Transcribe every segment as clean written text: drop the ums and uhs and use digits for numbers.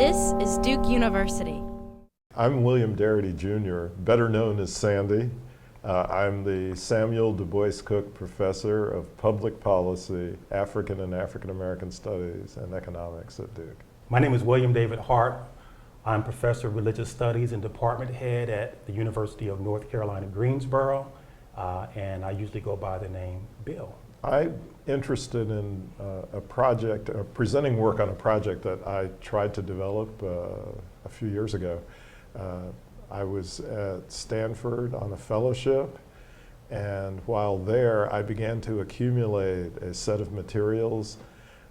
This is Duke University. I'm William Darity Jr., better known as Sandy. I'm the Samuel Du Bois Cook Professor of Public Policy, African and African American Studies, and Economics at Duke. My name is William David Hart. I'm Professor of Religious Studies and Department Head at the University of North Carolina, Greensboro, and I usually go by the name Bill. I'm interested in a project, presenting work on a project that I tried to develop a few years ago. I was at Stanford on a fellowship, and while there I began to accumulate a set of materials,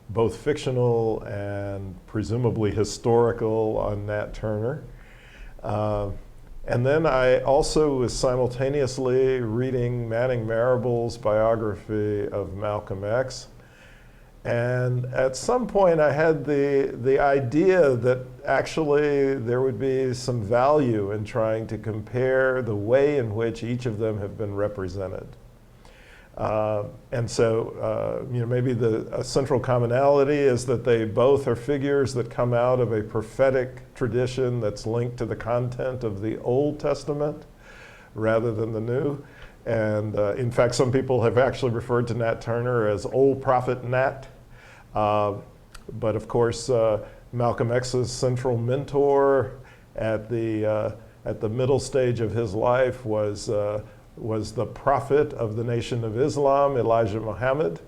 both fictional and presumably historical, on Nat Turner. And then I also was simultaneously reading Manning Marable's biography of Malcolm X. And at some point I had the idea that actually there would be some value in trying to compare the way in which each of them have been represented. And so, maybe a central commonality is that they both are figures that come out of a prophetic tradition that's linked to the content of the Old Testament rather than the New. And in fact, some people have actually referred to Nat Turner as Old Prophet Nat. But of course, Malcolm X's central mentor at the middle stage of his life was the prophet of the Nation of Islam, Elijah Muhammad.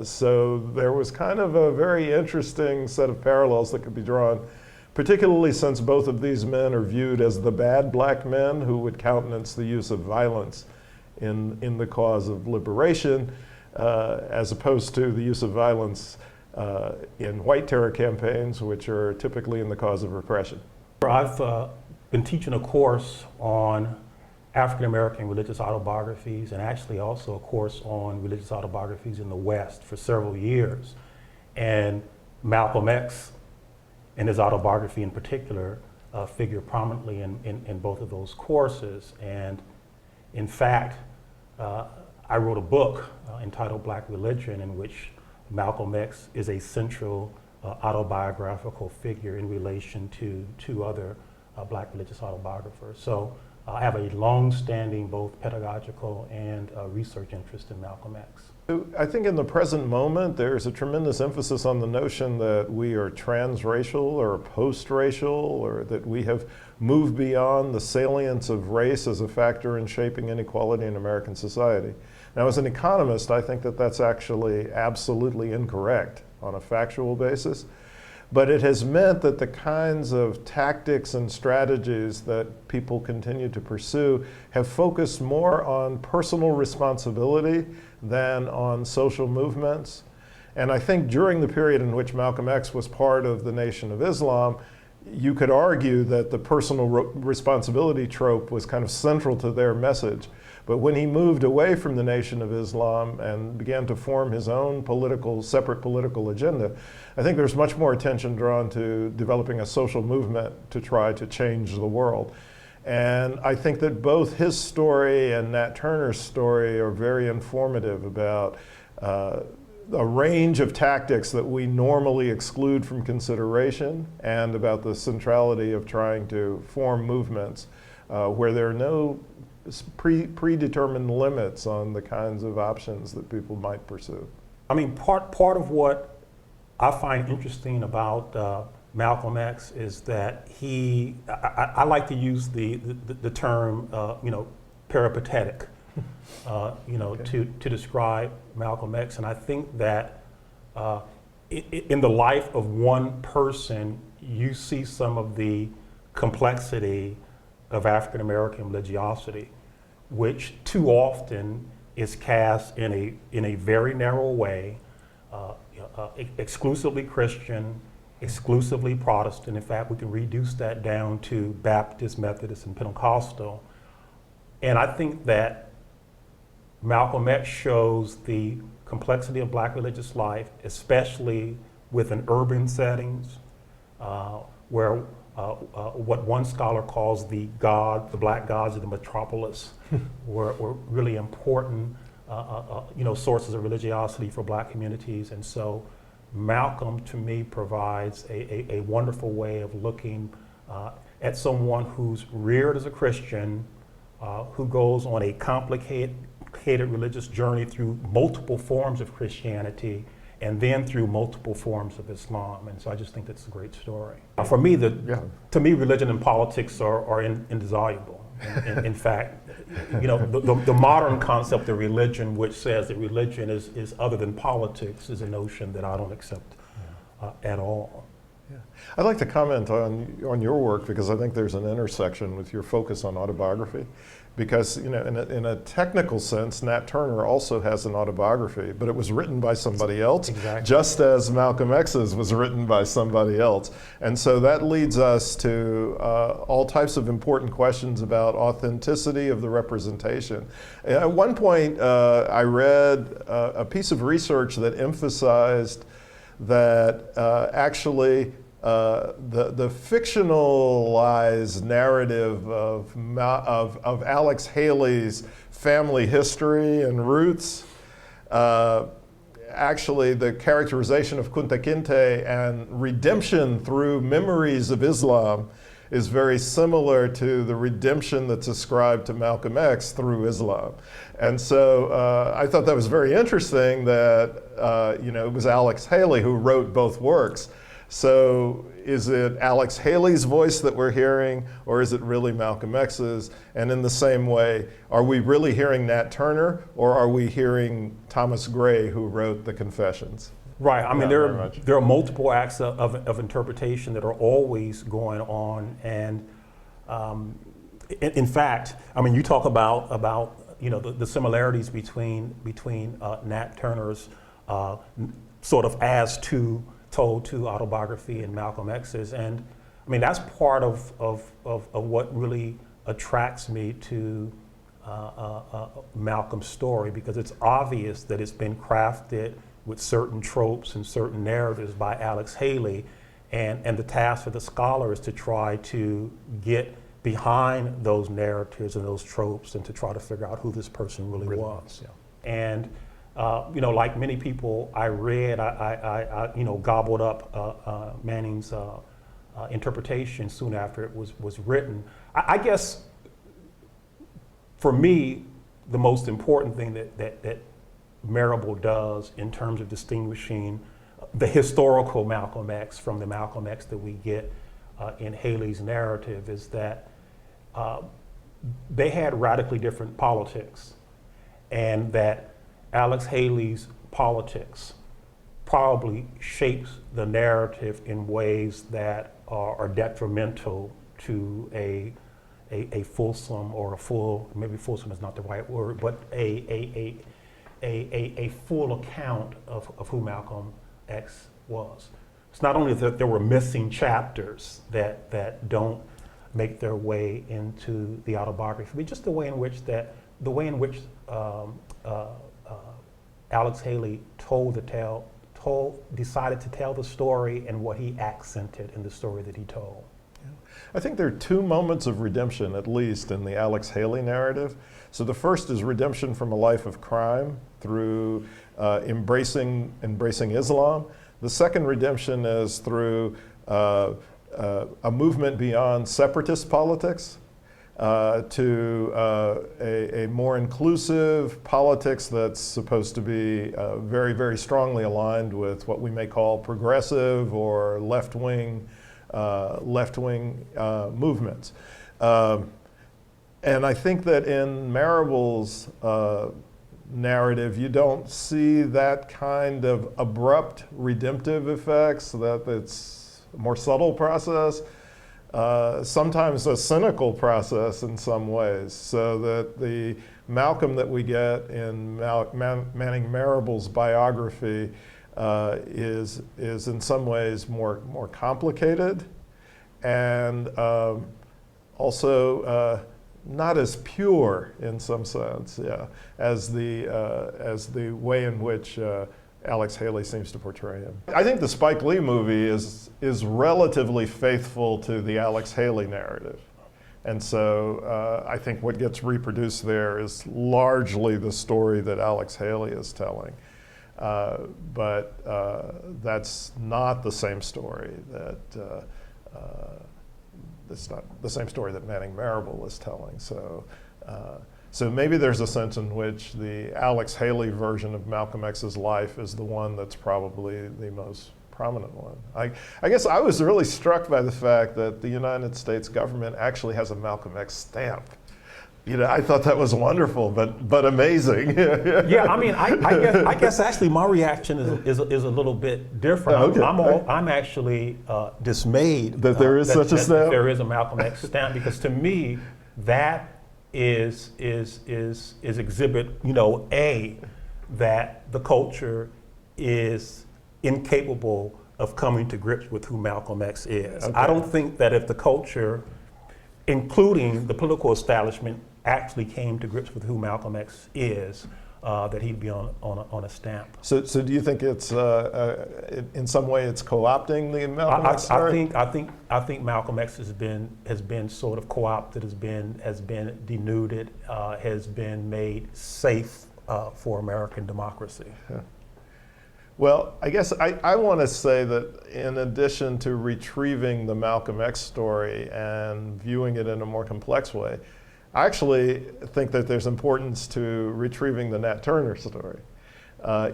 So there was kind of a very interesting set of parallels that could be drawn, particularly since both of these men are viewed as the bad black men who would countenance the use of violence in the cause of liberation, as opposed to the use of violence in white terror campaigns, which are typically in the cause of repression. I've been teaching a course on African American religious autobiographies, and actually also a course on religious autobiographies in the West for several years. And Malcolm X and his autobiography in particular figure prominently in both of those courses. And in fact, I wrote a book entitled Black Religion, in which Malcolm X is a central autobiographical figure in relation to two other black religious autobiographers. So I have a long-standing both pedagogical and research interest in Malcolm X. I think in the present moment there's a tremendous emphasis on the notion that we are transracial or post-racial, or that we have moved beyond the salience of race as a factor in shaping inequality in American society. Now, as an economist, I think that that's actually absolutely incorrect on a factual basis. But it has meant that the kinds of tactics and strategies that people continue to pursue have focused more on personal responsibility than on social movements. And I think during the period in which Malcolm X was part of the Nation of Islam, you could argue that the personal responsibility trope was kind of central to their message. But when he moved away from the Nation of Islam and began to form his own separate political agenda, I think there's much more attention drawn to developing a social movement to try to change the world. And I think that both his story and Nat Turner's story are very informative about a range of tactics that we normally exclude from consideration, and about the centrality of trying to form movements where there are no predetermined limits on the kinds of options that people might pursue. I mean, part of what I find interesting about Malcolm X is that I like to use the term, peripatetic, okay, to describe Malcolm X. And I think that in the life of one person, you see some of the complexity of African American religiosity, which too often is cast in a very narrow way, exclusively Christian, exclusively Protestant. In fact, we can reduce that down to Baptist, Methodist, and Pentecostal. And I think that Malcolm X shows the complexity of black religious life, especially within urban settings, where what one scholar calls the black gods of the metropolis were really important sources of religiosity for black communities. And so Malcolm, to me, provides a wonderful way of looking at someone who's reared as a Christian, who goes on a complicated religious journey through multiple forms of Christianity, and then through multiple forms of Islam. And so I just think that's a great story. For me, to me, religion and politics are indissoluble. In fact, you know, the modern concept of religion, which says that religion is other than politics, is a notion that I don't accept at all. Yeah. I'd like to comment on your work, because I think there's an intersection with your focus on autobiography. Because, you know, in a technical sense, Nat Turner also has an autobiography, but it was written by somebody else, just as Malcolm X's was written by somebody else. And so that leads us to all types of important questions about authenticity of the representation. At one point, I read a piece of research that emphasized that actually the fictionalized narrative of Alex Haley's family history and roots, actually the characterization of Kunta Kinte and redemption through memories of Islam is very similar to the redemption that's ascribed to Malcolm X through Islam. And so I thought that was very interesting that you know, it was Alex Haley who wrote both works. So is it Alex Haley's voice that we're hearing, or is it really Malcolm X's? And in the same way, are we really hearing Nat Turner, or are we hearing Thomas Gray, who wrote the Confessions? Right. I mean, there are multiple acts of interpretation that are always going on, and in fact, I mean, you talk about you know, the similarities between Nat Turner's sort of told to autobiography and Malcolm X's, and I mean, that's part of what really attracts me to Malcolm's story, because it's obvious that it's been crafted with certain tropes and certain narratives by Alex Haley, and the task for the scholar is to try to get behind those narratives and those tropes and to try to figure out who this person really was. Yeah. And you know, like many people, I read, I you know, gobbled up Manning's interpretation soon after it was written. I guess for me, the most important thing that Marable does in terms of distinguishing the historical Malcolm X from the Malcolm X that we get in Haley's narrative is that they had radically different politics, and that Alex Haley's politics probably shapes the narrative in ways that are detrimental to a fulsome, or a full, maybe fulsome is not the right word, but a full account of who Malcolm X was. It's not only that there were missing chapters that don't make their way into the autobiography, but just the way in which Alex Haley decided to tell the story, and what he accented in the story that he told. Yeah. I think there are two moments of redemption, at least, in the Alex Haley narrative. So the first is redemption from a life of crime through embracing Islam. The second redemption is through a movement beyond separatist politics, to a more inclusive politics that's supposed to be very, very strongly aligned with what we may call progressive or left-wing movements. And I think that in Marable's narrative, you don't see that kind of abrupt redemptive effects, that it's a more subtle process. Sometimes a cynical process in some ways, so that the Malcolm that we get in Manning Marable's biography is in some ways more complicated, and also not as pure in some sense, yeah, as the way in which Alex Haley seems to portray him. I think the Spike Lee movie is relatively faithful to the Alex Haley narrative. And so I think what gets reproduced there is largely the story that Alex Haley is telling. But that's not the same story it's not the same story that Manning Marable is telling. So maybe there's a sense in which the Alex Haley version of Malcolm X's life is the one that's probably the most prominent one. I guess I was really struck by the fact that the United States government actually has a Malcolm X stamp. I thought that was wonderful, but amazing. Yeah, I mean, I guess actually my reaction is a little bit different. Okay. I'm actually dismayed that there is such a stamp. That there is a Malcolm X stamp, because to me that is exhibit A, that the culture is incapable of coming to grips with who Malcolm X is. Okay. I don't think that if the culture, including the political establishment, actually came to grips with who Malcolm X is, that he'd be on a stamp. So do you think it's in some way it's co-opting the Malcolm X story? I think Malcolm X has been sort of co-opted, has been denuded, has been made safe for American democracy. Yeah. Well, I guess I want to say that in addition to retrieving the Malcolm X story and viewing it in a more complex way, I actually think that there's importance to retrieving the Nat Turner story,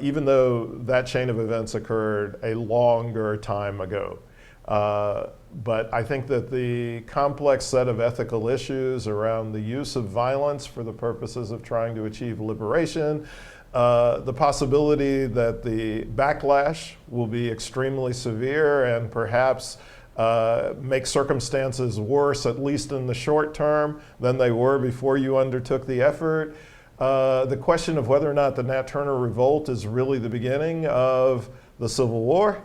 even though that chain of events occurred a longer time ago. But I think that the complex set of ethical issues around the use of violence for the purposes of trying to achieve liberation, the possibility that the backlash will be extremely severe and perhaps make circumstances worse, at least in the short term, than they were before you undertook the effort. The question of whether or not the Nat Turner revolt is really the beginning of the Civil War.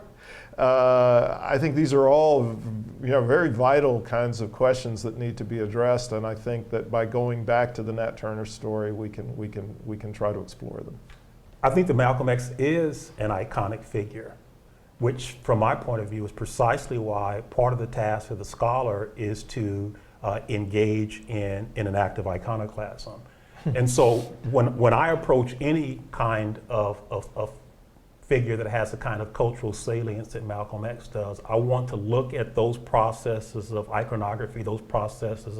I think these are all very vital kinds of questions that need to be addressed, and I think that by going back to the Nat Turner story, we can try to explore them. I think that Malcolm X is an iconic figure, which from my point of view is precisely why part of the task of the scholar is to engage in an act of iconoclasm. And so when I approach any kind of figure that has the kind of cultural salience that Malcolm X does, I want to look at those processes of iconography, those processes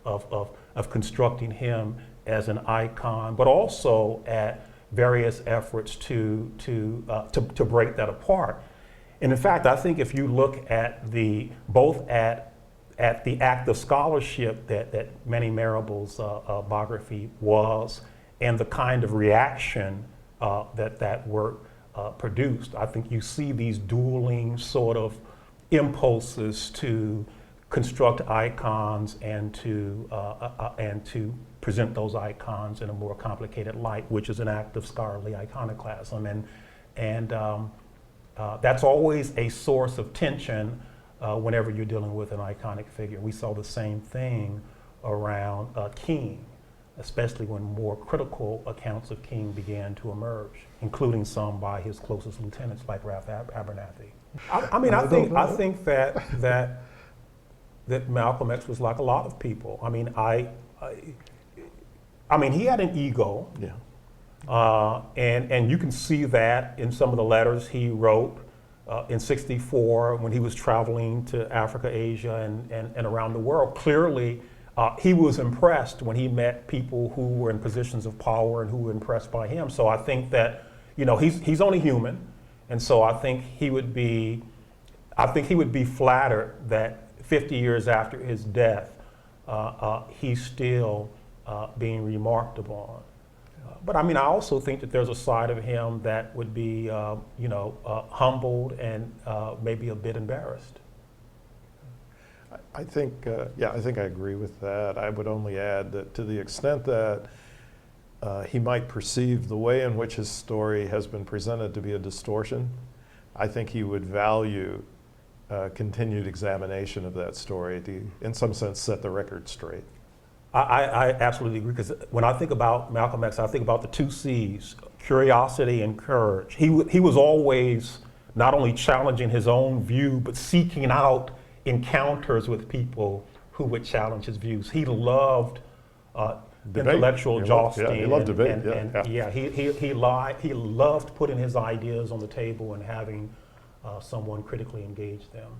of constructing him as an icon, but also at various efforts to break that apart. And in fact, I think if you look at both at the act of scholarship that Manning Marable's biography was, and the kind of reaction that work produced, I think you see these dueling sort of impulses to construct icons and to present those icons in a more complicated light, which is an act of scholarly iconoclasm. And that's always a source of tension whenever you're dealing with an iconic figure. We saw the same thing around King, especially when more critical accounts of King began to emerge, including some by his closest lieutenants like Ralph Abernathy. I think that Malcolm X was like a lot of people. I mean, he had an ego. Yeah. And you can see that in some of the letters he wrote in '64 when he was traveling to Africa, Asia, and around the world. Clearly, he was impressed when he met people who were in positions of power and who were impressed by him. So I think that, he's only human, and so I think he would be flattered that 50 years after his death, he's still being remarked upon. But I also think that there's a side of him that would be, humbled and maybe a bit embarrassed. I think I agree with that. I would only add that to the extent that he might perceive the way in which his story has been presented to be a distortion, I think he would value continued examination of that story to, in some sense, set the record straight. I absolutely agree, because when I think about Malcolm X, I think about the two C's, curiosity and courage. He was always not only challenging his own view, but seeking out encounters with people who would challenge his views. He loved Debate. intellectual He jostling. loved, yeah, he loved debate. He loved putting his ideas on the table and having someone critically engage them.